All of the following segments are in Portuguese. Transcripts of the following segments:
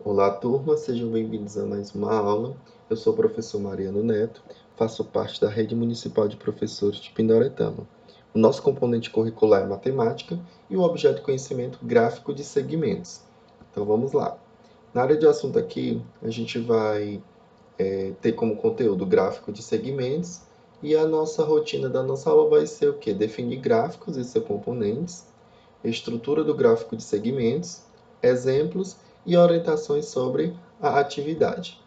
Olá, turma, sejam bem-vindos a mais uma aula. Eu sou o professor Mariano Neto, faço parte da Rede Municipal de Professores de Pindoretama. O nosso componente curricular é matemática e o objeto de conhecimento gráfico de segmentos. Então vamos lá. Na área de assunto aqui, a gente vai ter como conteúdo gráfico de segmentos e a nossa rotina da nossa aula vai ser o quê? Definir gráficos e seus componentes, estrutura do gráfico de segmentos, exemplos e orientações sobre a atividade.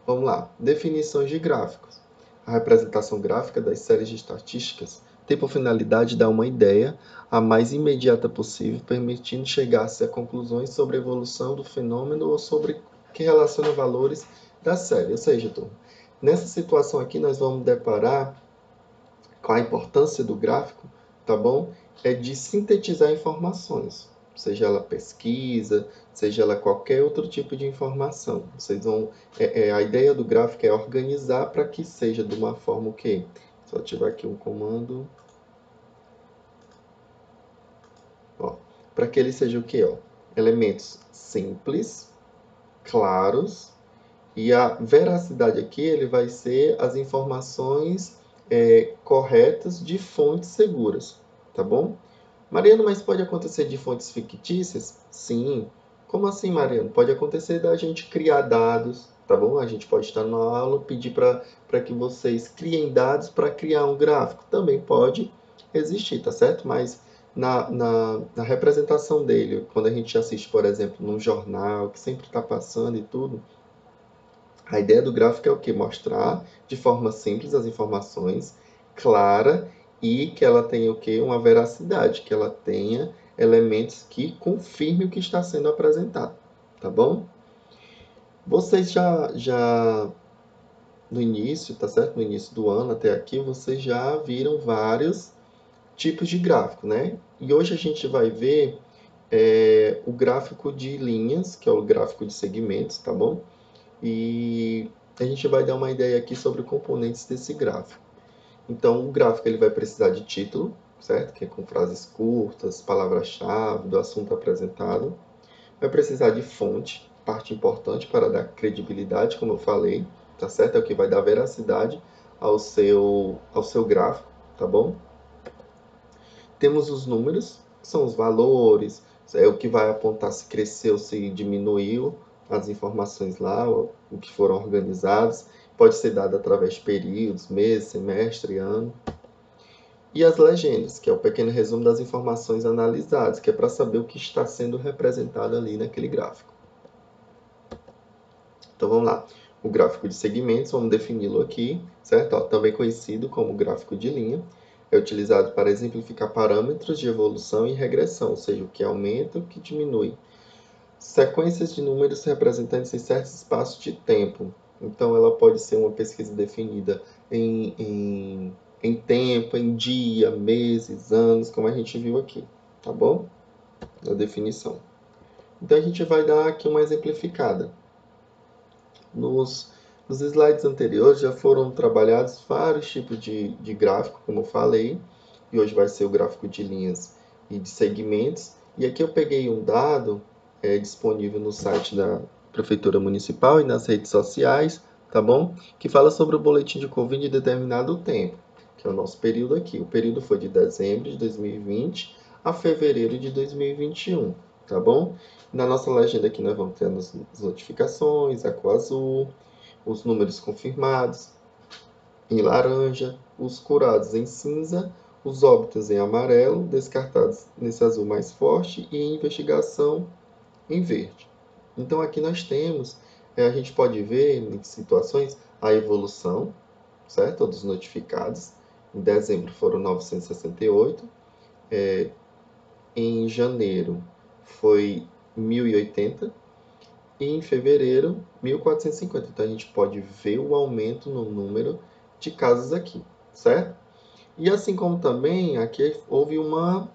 Vamos lá. Definições de gráficos. A representação gráfica das séries de estatísticas tem por finalidade dar uma ideia a mais imediata possível, permitindo chegar-se a conclusões sobre a evolução do fenômeno ou sobre que relaciona valores da série. Ou seja, turma, nessa situação aqui nós vamos deparar com a importância do gráfico, tá bom? É de sintetizar informações, seja ela pesquisa, seja ela qualquer outro tipo de informação. Vocês vão, a ideia do gráfico é organizar para que seja de uma forma o quê? Só ativar aqui um comando, para que ele seja o quê? Ó? Elementos simples, claros, e a veracidade aqui ele vai ser as informações corretas de fontes seguras, tá bom? Mariano, mas pode acontecer de fontes fictícias? Sim. Como assim, Mariano? Pode acontecer da gente criar dados, tá bom? A gente pode estar na aula, pedir para que vocês criem dados para criar um gráfico. Também pode existir, tá certo? Mas na representação dele, quando a gente assiste, por exemplo, num jornal, que sempre está passando e tudo, a ideia do gráfico é o quê? Mostrar de forma simples as informações, clara, e que ela tenha o quê? Uma veracidade, que ela tenha elementos que confirmem o que está sendo apresentado, tá bom? Vocês já no início, tá certo? No início do ano até aqui, vocês já viram vários tipos de gráfico, né? E hoje a gente vai ver o gráfico de linhas, que é o gráfico de segmentos, tá bom? E a gente vai dar uma ideia aqui sobre os componentes desse gráfico. Então, o gráfico ele vai precisar de título, certo? Que é com frases curtas, palavra-chave do assunto apresentado. Vai precisar de fonte, parte importante para dar credibilidade, como eu falei, tá certo? É o que vai dar veracidade ao seu gráfico, tá bom? Temos os números, que são os valores, é o que vai apontar se cresceu, se diminuiu as informações lá, o que foram organizados. Pode ser dado através de períodos, meses, semestre, ano. E as legendas, que é o pequeno resumo das informações analisadas, que é para saber o que está sendo representado ali naquele gráfico. Então vamos lá. O gráfico de segmentos, vamos defini-lo aqui, certo? Ó, também conhecido como gráfico de linha, é utilizado para exemplificar parâmetros de evolução e regressão, ou seja, o que aumenta e o que diminui. Sequências de números representantes em certos espaços de tempo. Então, ela pode ser uma pesquisa definida em tempo, em dia, meses, anos, como a gente viu aqui, tá bom? Na definição. Então, a gente vai dar aqui uma exemplificada. Nos slides anteriores já foram trabalhados vários tipos de gráfico, como eu falei, e hoje vai ser o gráfico de linhas e de segmentos. E aqui eu peguei um dado disponível no site da Prefeitura Municipal e nas redes sociais, tá bom? Que fala sobre o boletim de Covid de determinado tempo, que é o nosso período aqui. O período foi de dezembro de 2020 a fevereiro de 2021, tá bom? Na nossa legenda aqui nós vamos ter as notificações, a cor azul, os números confirmados em laranja, os curados em cinza, os óbitos em amarelo, descartados nesse azul mais forte e em investigação em verde. Então aqui nós temos, a gente pode ver em situações a evolução, certo? Dos notificados. Em dezembro foram 968, em janeiro foi 1080 e em fevereiro 1450. Então a gente pode ver o aumento no número de casos aqui, certo? E assim como também aqui houve uma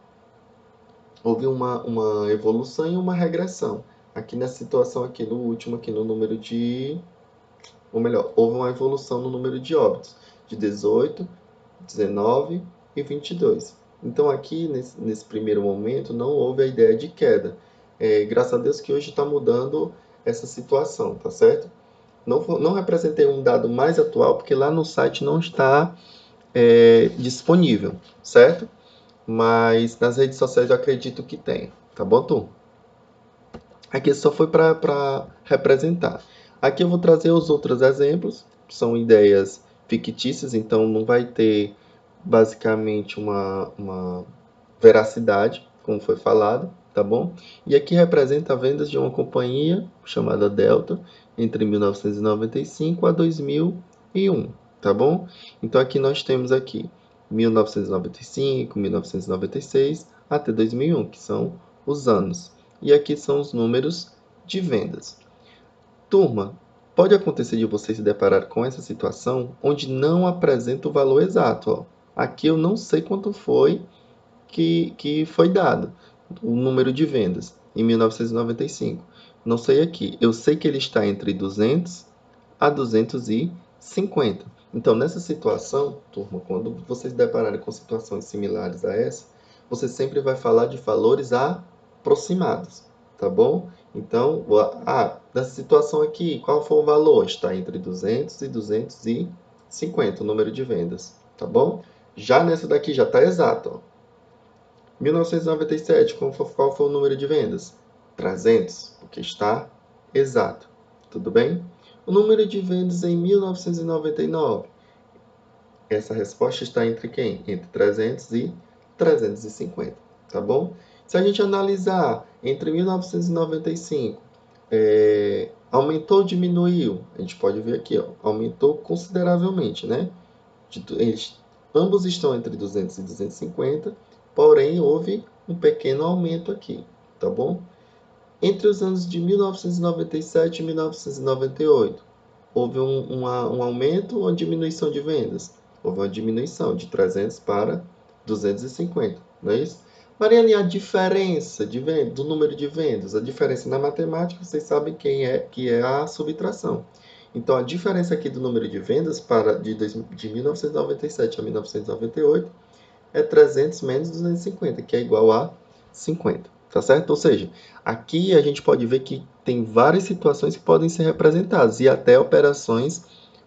evolução e uma regressão. Aqui nessa situação aqui no último aqui no número de, ou melhor, houve uma evolução no número de óbitos de 18, 19 e 22. Então aqui nesse primeiro momento não houve a ideia de queda. Graças a Deus que hoje está mudando essa situação, tá certo? Não representei um dado mais atual, porque lá no site não está disponível, certo? Mas nas redes sociais eu acredito que tem, tá bom, turma? Aqui só foi para representar. Aqui eu vou trazer os outros exemplos, são ideias fictícias, então não vai ter basicamente uma veracidade, como foi falado, tá bom? E aqui representa vendas de uma companhia chamada Delta entre 1995 a 2001, tá bom? Então aqui nós temos aqui 1995, 1996 até 2001, que são os anos. E aqui são os números de vendas. Turma, pode acontecer de você se deparar com essa situação onde não apresenta o valor exato. Ó. Aqui eu não sei quanto foi que foi dado, o número de vendas em 1995. Não sei aqui. Eu sei que ele está entre 200 a 250. Então, nessa situação, turma, quando vocês se depararem com situações similares a essa, você sempre vai falar de valores aproximados, tá bom? Então, nessa situação aqui, qual foi o valor? Está entre 200 e 250, o número de vendas, tá bom? Já nessa daqui já está exato, ó. 1997, qual foi o número de vendas? 300, porque está exato. Tudo bem? O número de vendas em 1999. Essa resposta está entre quem? Entre 300 e 350, tá bom? Se a gente analisar entre 1995, aumentou ou diminuiu? A gente pode ver aqui, ó, aumentou consideravelmente, né? Ambos estão entre 200 e 250, porém houve um pequeno aumento aqui, tá bom? Entre os anos de 1997 e 1998, houve um aumento ou uma diminuição de vendas? Houve uma diminuição de 300 para 250, não é isso? Mariana, e a diferença do número de vendas? A diferença na matemática, vocês sabem que é a subtração. Então, a diferença aqui do número de vendas de 1997 a 1998 é 300 menos 250, que é igual a 50, tá certo? Ou seja, aqui a gente pode ver que tem várias situações que podem ser representadas e até operações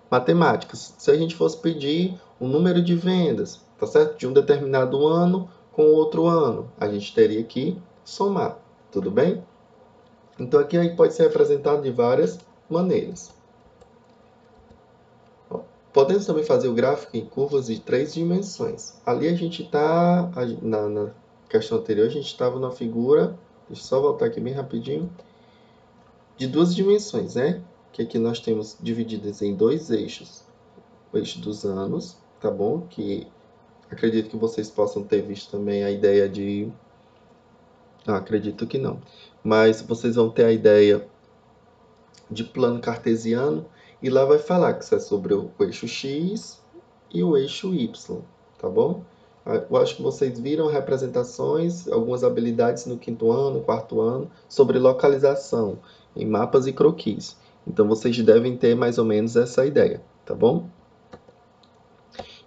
matemáticas. Se a gente fosse pedir o número de vendas, tá certo? De um determinado ano com outro ano, a gente teria que somar, tudo bem? Então aqui pode ser representado de várias maneiras. Podemos também fazer o gráfico em curvas de 3 dimensões. Ali a gente está, na questão anterior, a gente estava na figura, deixa eu só voltar aqui bem rapidinho, de 2 dimensões, né? Que aqui nós temos divididas em 2 eixos. O eixo dos anos, tá bom? Que acredito que vocês possam ter visto também a ideia de... acredito que não. Mas vocês vão ter a ideia de plano cartesiano, e lá vai falar que isso é sobre o eixo X e o eixo Y, tá bom? Eu acho que vocês viram representações, algumas habilidades no quinto ano, quarto ano, sobre localização em mapas e croquis. Então, vocês devem ter mais ou menos essa ideia, tá bom?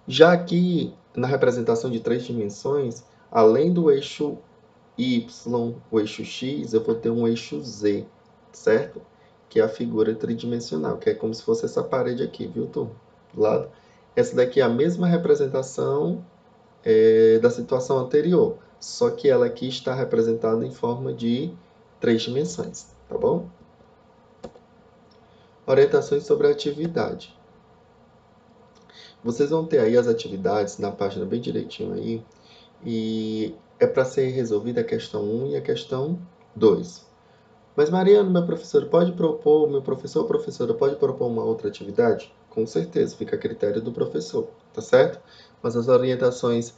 Já aqui, na representação de 3 dimensões, além do eixo Y, o eixo X, eu vou ter um eixo Z, certo? Que é a figura tridimensional, que é como se fosse essa parede aqui, viu, turma? Do lado. Essa daqui é a mesma representação da situação anterior, só que ela aqui está representada em forma de 3 dimensões, tá bom? Orientações sobre a atividade. Vocês vão ter aí as atividades na página bem direitinho aí, e é para ser resolvida a questão 1 e a questão 2. Mas, Mariano, meu professor ou professora pode propor uma outra atividade? Com certeza, fica a critério do professor, tá certo? Mas as orientações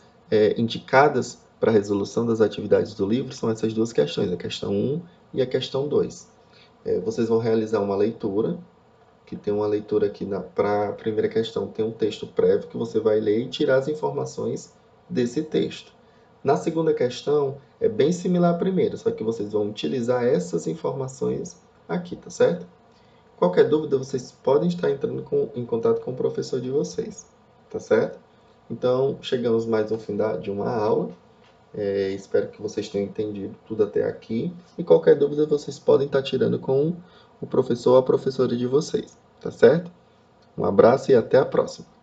indicadas para a resolução das atividades do livro são essas duas questões, a questão 1 e a questão 2. Vocês vão realizar uma leitura, que tem uma leitura aqui para a primeira questão, tem um texto prévio que você vai ler e tirar as informações desse texto. Na segunda questão, é bem similar à primeira, só que vocês vão utilizar essas informações aqui, tá certo? Qualquer dúvida, vocês podem estar entrando em contato com o professor de vocês, tá certo? Então, chegamos mais ao fim de uma aula. Espero que vocês tenham entendido tudo até aqui. E qualquer dúvida, vocês podem estar tirando com o professor ou a professora de vocês, tá certo? Um abraço e até a próxima!